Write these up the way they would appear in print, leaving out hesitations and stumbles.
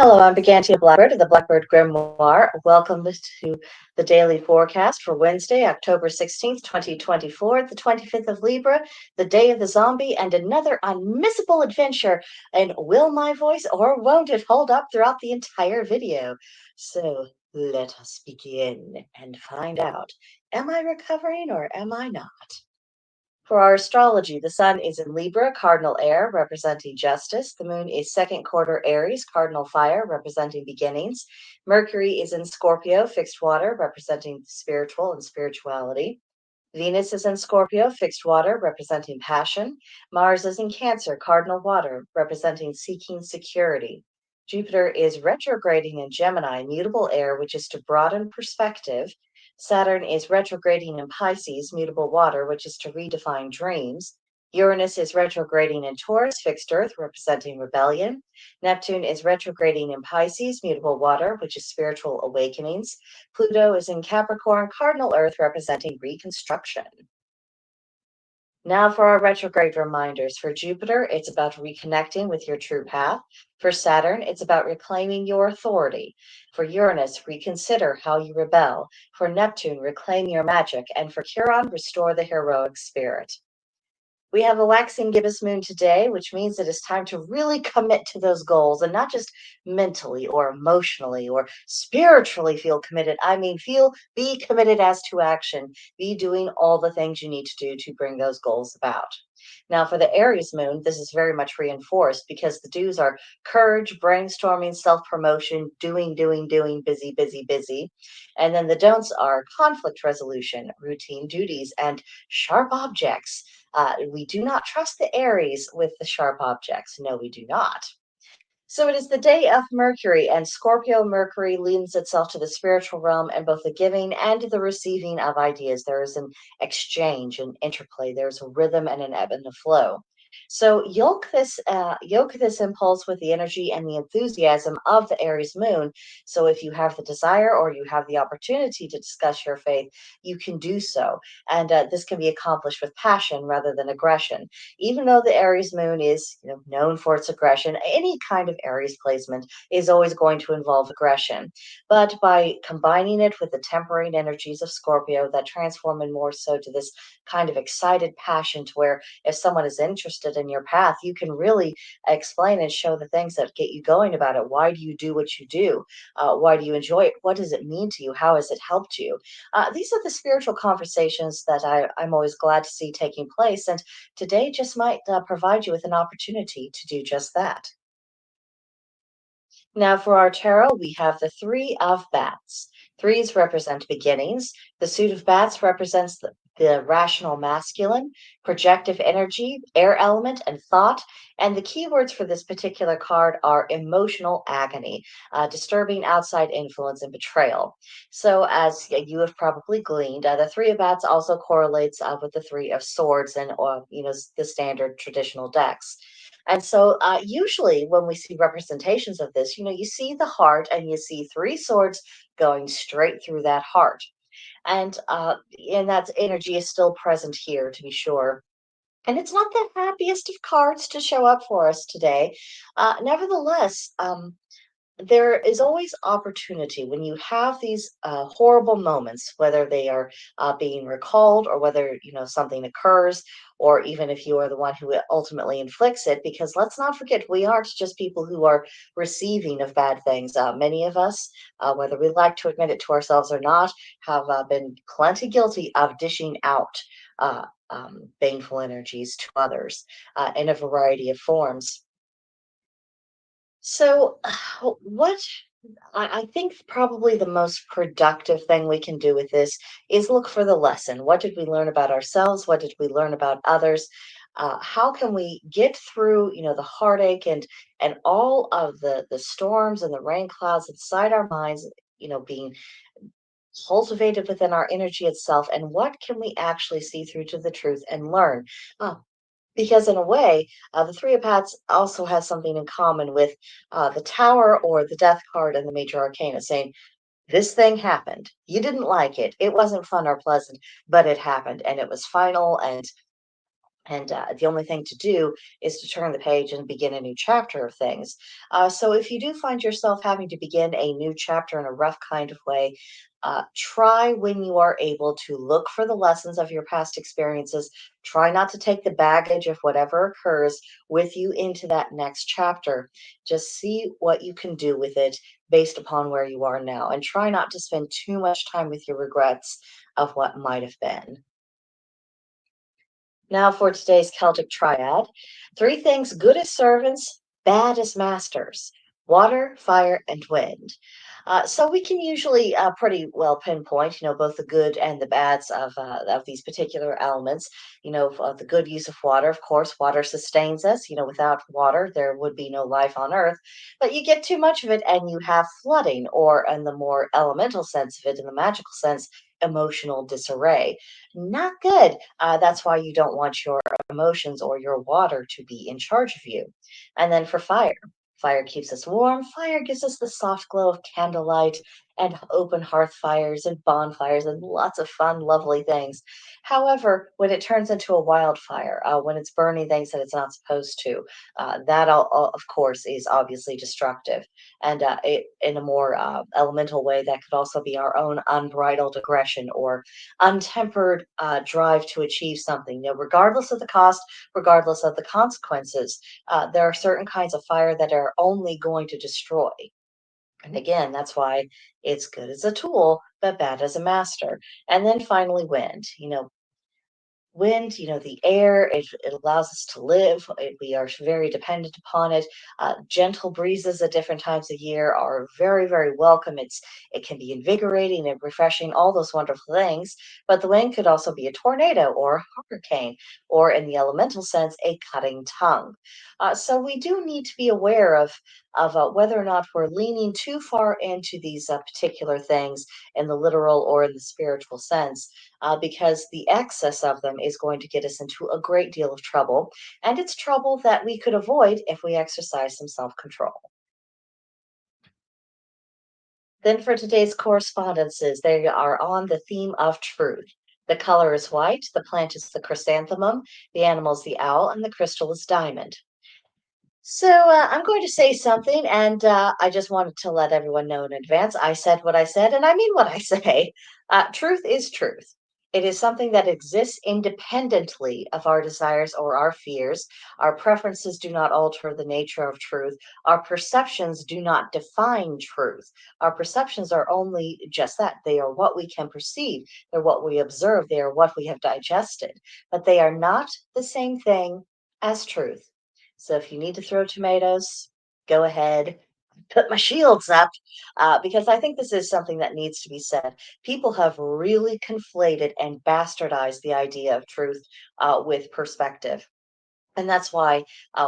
Hello, I'm Brigantia Blackbird of the Blackbird Grimoire. Welcome to the daily forecast for Wednesday, October 16th, 2024, the 25th of Libra, the day of the zombie, and another unmissable adventure. And will my voice or won't it hold up throughout the entire video? So let us begin and find out. Am I recovering or am I not? For our astrology, the sun is in Libra, cardinal air, representing justice. The moon is second quarter Aries, cardinal fire, representing beginnings. Mercury is in Scorpio, fixed water, representing spiritual and spirituality. Venus is in Scorpio, fixed water, representing passion. Mars is in Cancer, cardinal water, representing seeking security. Jupiter is retrograding in Gemini, mutable air, which is to broaden perspective. Saturn is retrograding in Pisces, mutable water, which is to redefine dreams. Uranus is retrograding in Taurus, fixed earth, representing rebellion. Neptune is retrograding in Pisces, mutable water, which is spiritual awakenings. Pluto is in Capricorn, cardinal earth, representing reconstruction. Now for our retrograde reminders. For Jupiter, it's about reconnecting with your true path. For Saturn, it's about reclaiming your authority. For Uranus, reconsider how you rebel. For Neptune, reclaim your magic. And for Chiron, restore the heroic spirit. We have a waxing gibbous moon today, which means that it's time to really commit to those goals and not just mentally or emotionally or spiritually feel committed. I mean, be committed as to action, be doing all the things you need to do to bring those goals about. Now, for the Aries moon, this is very much reinforced because the do's are courage, brainstorming, self promotion, doing, busy, busy, busy. And then the don'ts are conflict resolution, routine duties, and sharp objects. We do not trust the Aries with the sharp objects. No, we do not. So it is the day of Mercury, and Scorpio Mercury lends itself to the spiritual realm and both the giving and the receiving of ideas. There is an exchange, an interplay. There's a rhythm and an ebb and a flow. So yoke this impulse with the energy and the enthusiasm of the Aries moon. So if you have the desire or you have the opportunity to discuss your faith, you can do so, and this can be accomplished with passion rather than aggression. Even though the Aries moon is known for its aggression, any kind of Aries placement is always going to involve aggression. But by combining it with the tempering energies of Scorpio that transform in more so to this kind of excited passion, to where if someone is interested in your path, you can really explain and show the things that get you going about it. Why do you do what you do? Why do you enjoy it? What does it mean to you? How has it helped you? These are the spiritual conversations that I'm always glad to see taking place. And today just might provide you with an opportunity to do just that. Now, for our tarot, we have the Three of Bats. Threes represent beginnings. The suit of bats represents the rational masculine, projective energy, air element, and thought. And the keywords for this particular card are emotional agony, disturbing outside influence, and betrayal. So, as you have probably gleaned, the Three of Bats also correlates with the Three of Swords and, the standard traditional decks. And so, usually, when we see representations of this, you see the heart and you see three swords going straight through that heart. And that energy is still present here, to be sure. And it's not the happiest of cards to show up for us today. Nevertheless, there is always opportunity when you have these horrible moments, whether they are being recalled or whether something occurs, or even if you are the one who ultimately inflicts it. Because let's not forget, we aren't just people who are receiving of bad things. Many of us, whether we like to admit it to ourselves or not, have been plenty guilty of dishing out baneful energies to others in a variety of forms. So, what I think probably the most productive thing we can do with this is look for the lesson. What did we learn about ourselves? What did we learn about others? How can we get through, the heartache and all of the storms and the rain clouds inside our minds, being cultivated within our energy itself, and what can we actually see through to the truth and learn? Uh, because in a way, the Three of Hats also has something in common with the Tower or the Death card and the Major Arcana, saying, this thing happened. You didn't like it. It wasn't fun or pleasant, but it happened and it was final. And And the only thing to do is to turn the page and begin a new chapter of things. So if you do find yourself having to begin a new chapter in a rough kind of way, try when you are able to look for the lessons of your past experiences. Try not to take the baggage of whatever occurs with you into that next chapter. Just see what you can do with it based upon where you are now. And try not to spend too much time with your regrets of what might have been. Now for today's Celtic triad. Three things good as servants, bad as masters: water, fire, and wind. So we can usually pretty well pinpoint, both the good and the bads of these particular elements. The good use of water, of course, water sustains us. Without water, there would be no life on Earth. But you get too much of it, and you have flooding, or in the more elemental sense of it, in the magical sense, emotional disarray. Not good. That's why you don't want your emotions or your water to be in charge of you. And then for fire. Fire keeps us warm. Fire gives us the soft glow of candlelight and open hearth fires and bonfires and lots of fun, lovely things. However, when it turns into a wildfire, when it's burning things that it's not supposed to, of course, is obviously destructive. And in a more elemental way, that could also be our own unbridled aggression or untempered drive to achieve something. Regardless of the cost, regardless of the consequences, there are certain kinds of fire that are only going to destroy. And again, that's why it's good as a tool, but bad as a master. And then finally, wind. Wind, the air, it allows us to live. We are very dependent upon it. Gentle breezes at different times of year are very, very welcome. It can be invigorating and refreshing, all those wonderful things. But the wind could also be a tornado or a hurricane, or in the elemental sense, a cutting tongue. So we do need to be aware of whether or not we're leaning too far into these particular things in the literal or in the spiritual sense, because the excess of them is going to get us into a great deal of trouble. And it's trouble that we could avoid if we exercise some self control. Then for today's correspondences, they are on the theme of truth. The color is white, the plant is the chrysanthemum, the animal is the owl, and the crystal is diamond. So I'm going to say something, and I just wanted to let everyone know in advance. I said what I said, and I mean what I say. Truth is truth. It is something that exists independently of our desires or our fears. Our preferences do not alter the nature of truth. Our perceptions do not define truth. Our perceptions are only just that. They are what we can perceive, they're what we observe, they are what we have digested, but they are not the same thing as truth. So if you need to throw tomatoes, go ahead. Put my shields up, because I think this is something that needs to be said. People have really conflated and bastardized the idea of truth with perspective. And that's why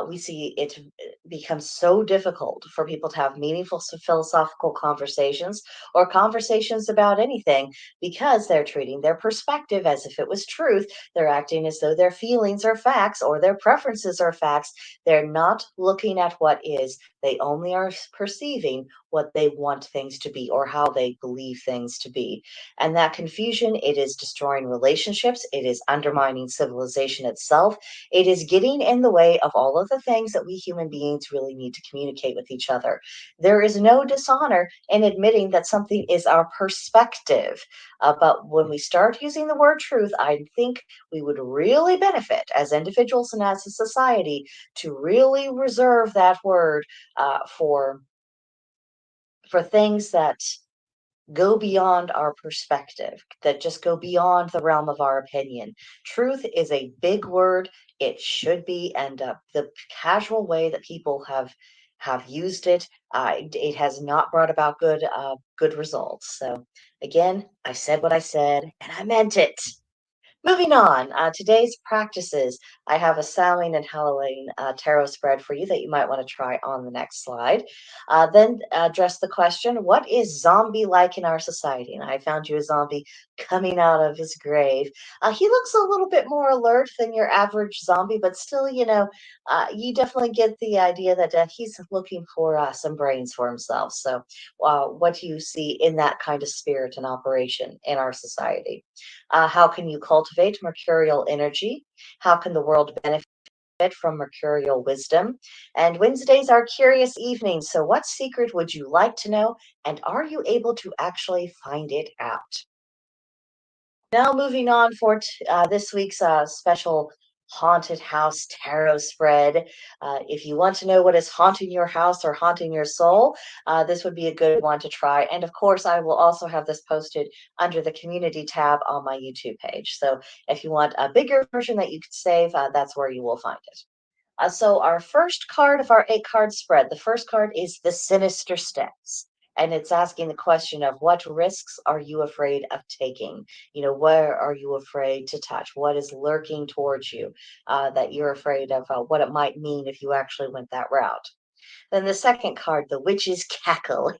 we see it become so difficult for people to have meaningful philosophical conversations or conversations about anything, because they're treating their perspective as if it was truth. They're acting as though their feelings are facts or their preferences are facts. They're not looking at what is. They only are perceiving what they want things to be or how they believe things to be. And that confusion, it is destroying relationships. It is undermining civilization itself. It is getting in the way of all of the things that we human beings really need to communicate with each other. There is no dishonor in admitting that something is our perspective. But when we start using the word truth, I think we would really benefit as individuals and as a society to really reserve that word for things that go beyond our perspective, that just go beyond the realm of our opinion. Truth is a big word. It should be, and the casual way that people have used it, it has not brought about good results. So again, I said what I said, and I meant it. Moving on, today's practices. I have a Samhain and Halloween tarot spread for you that you might want to try on the next slide. Then address the question, what is zombie like in our society? And I found you a zombie coming out of his grave. He looks a little bit more alert than your average zombie, but still, you definitely get the idea that he's looking for some brains for himself. So, what do you see in that kind of spirit and operation in our society? How can you cultivate mercurial energy? How can the world benefit from mercurial wisdom? And Wednesdays are curious evenings. So, what secret would you like to know? And are you able to actually find it out? Now, moving on for this week's special haunted house tarot spread. If you want to know what is haunting your house or haunting your soul, this would be a good one to try. And of course, I will also have this posted under the community tab on my YouTube page. So if you want a bigger version that you could save, that's where you will find it. So our first card of our 8 card spread, the first card is the Sinister Steps. And it's asking the question of what risks are you afraid of taking? Where are you afraid to touch? What is lurking towards you that you're afraid of what it might mean if you actually went that route? Then the second card, the Witch's Cackle.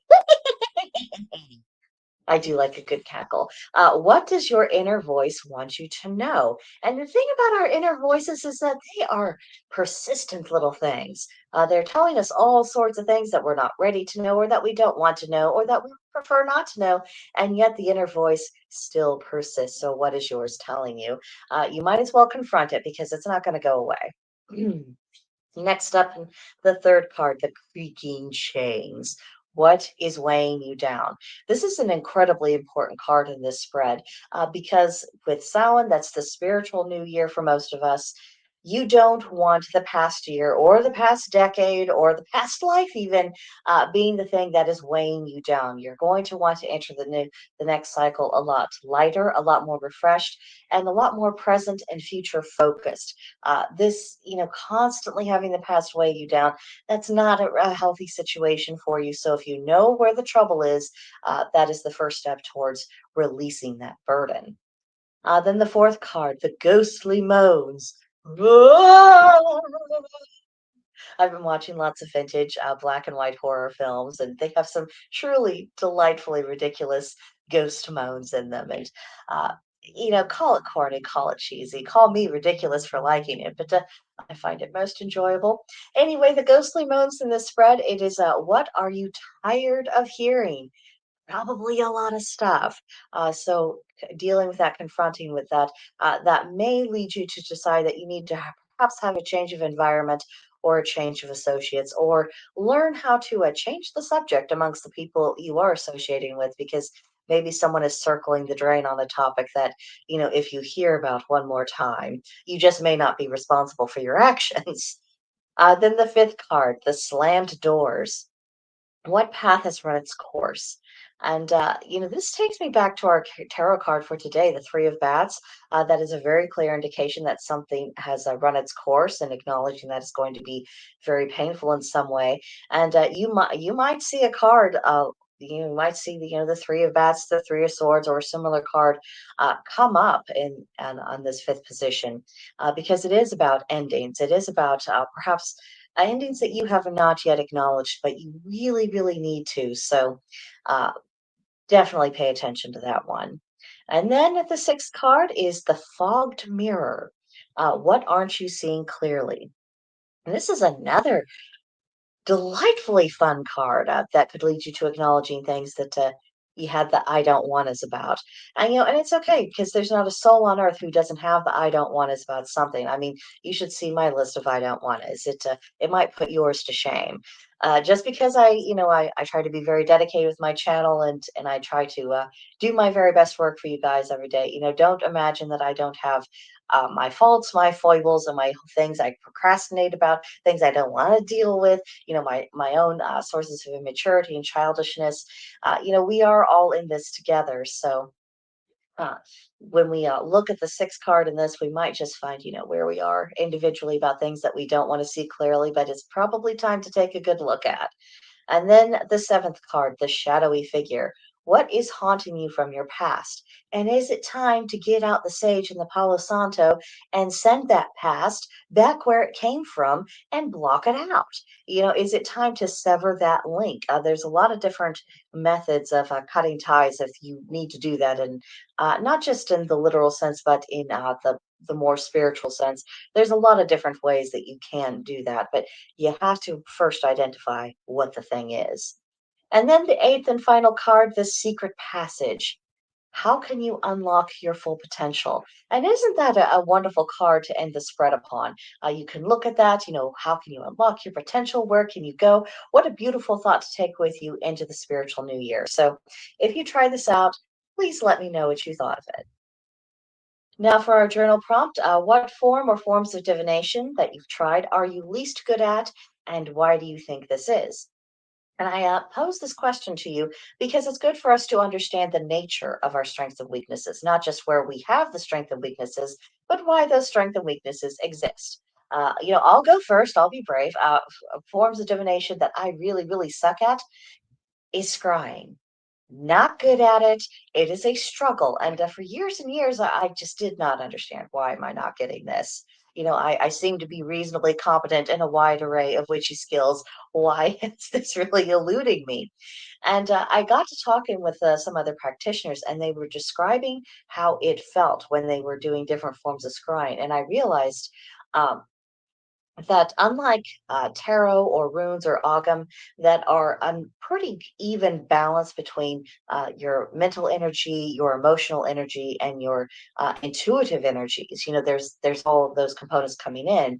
I do like a good cackle. What does your inner voice want you to know? And the thing about our inner voices is that they are persistent little things. They're telling us all sorts of things that we're not ready to know, or that we don't want to know, or that we prefer not to know. And yet the inner voice still persists. So, what is yours telling you? You might as well confront it because it's not going to go away. Next up, the third card, the creaking chains. What is weighing you down? This is an incredibly important card in this spread because with Samhain, that's the spiritual new year for most of us. You don't want the past year or the past decade or the past life even being the thing that is weighing you down. You're going to want to enter the next cycle a lot lighter, a lot more refreshed, and a lot more present and future focused. This, constantly having the past weigh you down, that's not a healthy situation for you. So if you know where the trouble is, that is the first step towards releasing that burden. Then the fourth card, the ghostly moans. I've been watching lots of vintage black and white horror films, and they have some truly delightfully ridiculous ghost moans in them. And, call it corny, call it cheesy, call me ridiculous for liking it, but I find it most enjoyable. Anyway, the ghostly moans in this spread, it is what are you tired of hearing? Probably a lot of stuff. Dealing with that, confronting with that, that may lead you to decide that you need to perhaps have a change of environment or a change of associates, or learn how to change the subject amongst the people you are associating with, because maybe someone is circling the drain on a topic that, if you hear about one more time, you just may not be responsible for your actions. Then the fifth card, the slammed doors. What path has run its course? And, this takes me back to our tarot card for today, the Three of Bats. That is a very clear indication that something has run its course, and acknowledging that it's going to be very painful in some way. And you might see a card. You might see the Three of Bats, the Three of Swords, or a similar card come up in and on this fifth position, because it is about endings. It is about perhaps endings that you have not yet acknowledged, but you really, really need to. So uh, definitely pay attention to that one. And then the sixth card is the fogged mirror. What aren't you seeing clearly? And this is another delightfully fun card that could lead you to acknowledging things that you had the I don't want is about. And it's okay because there's not a soul on earth who doesn't have the I don't want is about something. I mean, you should see my list of I don't want is. It might put yours to shame. Just because I try to be very dedicated with my channel, and I try to do my very best work for you guys every day. Don't imagine that I don't have my faults, my foibles, and my things I procrastinate about, things I don't want to deal with, my own sources of immaturity and childishness. We are all in this together. So uh, when we look at the sixth card in this, we might just find, where we are individually about things that we don't want to see clearly, but it's probably time to take a good look at. And then the seventh card, the shadowy figure. What is haunting you from your past? And is it time to get out the sage and the Palo Santo and send that past back where it came from and block it out? Is it time to sever that link? There's a lot of different methods of cutting ties if you need to do that, and not just in the literal sense, but in the more spiritual sense. There's a lot of different ways that you can do that, but you have to first identify what the thing is. And then the eighth and final card, the secret passage. How can you unlock your full potential? And isn't that a wonderful card to end the spread upon? You can look at that, how can you unlock your potential? Where can you go? What a beautiful thought to take with you into the spiritual new year. So if you try this out, please let me know what you thought of it. Now, for our journal prompt, what form or forms of divination that you've tried are you least good at, and why do you think this is? And I pose this question to you because it's good for us to understand the nature of our strengths and weaknesses, not just where we have the strength and weaknesses, but why those strengths and weaknesses exist. I'll go first. I'll be brave. Forms of divination that I really, really suck at is scrying. Not good at it. It is a struggle. And for years and years, I just did not understand why am I not getting this. I seem to be reasonably competent in a wide array of witchy skills. Why is this really eluding me? And I got to talking with some other practitioners, and they were describing how it felt when they were doing different forms of scrying. And I realized um, that unlike tarot or runes or ogham that are pretty even balance between your mental energy, your emotional energy, and your intuitive energies, there's all of those components coming in.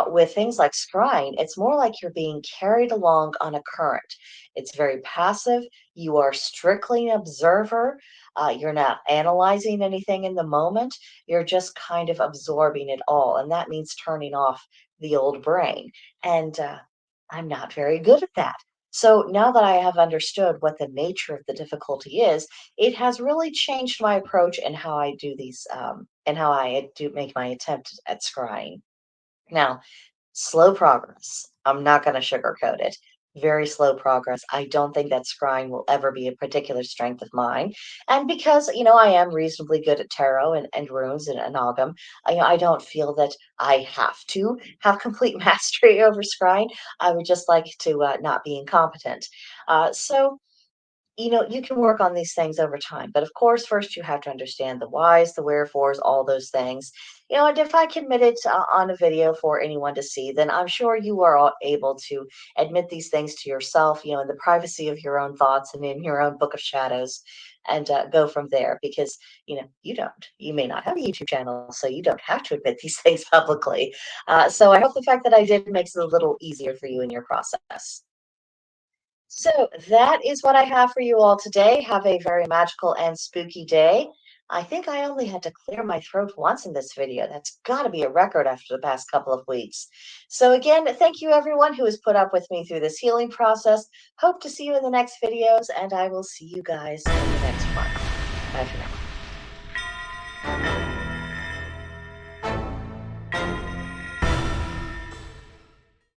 With things like scrying, it's more like you're being carried along on a current. It's very passive. You are strictly an observer. You're not analyzing anything in the moment. You're just kind of absorbing it all. And that means turning off the old brain. And I'm not very good at that. So now that I have understood what the nature of the difficulty is, it has really changed my approach and how I do these, and how I do make my attempt at scrying. Now, slow progress. I'm not going to sugarcoat it. Very slow progress. I don't think that scrying will ever be a particular strength of mine. And because, I am reasonably good at tarot and runes and Ogham, I don't feel that I have to have complete mastery over scrying. I would just like to not be incompetent. So, you can work on these things over time. But of course, first you have to understand the whys, the wherefores, all those things. And if I can admit it on a video for anyone to see, then I'm sure you are all able to admit these things to yourself, in the privacy of your own thoughts and in your own book of shadows, and go from there. Because, you may not have a YouTube channel, so you don't have to admit these things publicly. So I hope the fact that I did makes it a little easier for you in your process. So that is what I have for you all today. Have a very magical and spooky day. I think I only had to clear my throat once in this video. That's got to be a record after the past couple of weeks. So again, thank you everyone who has put up with me through this healing process. Hope to see you in the next videos, and I will see you guys in the next one. Bye for now.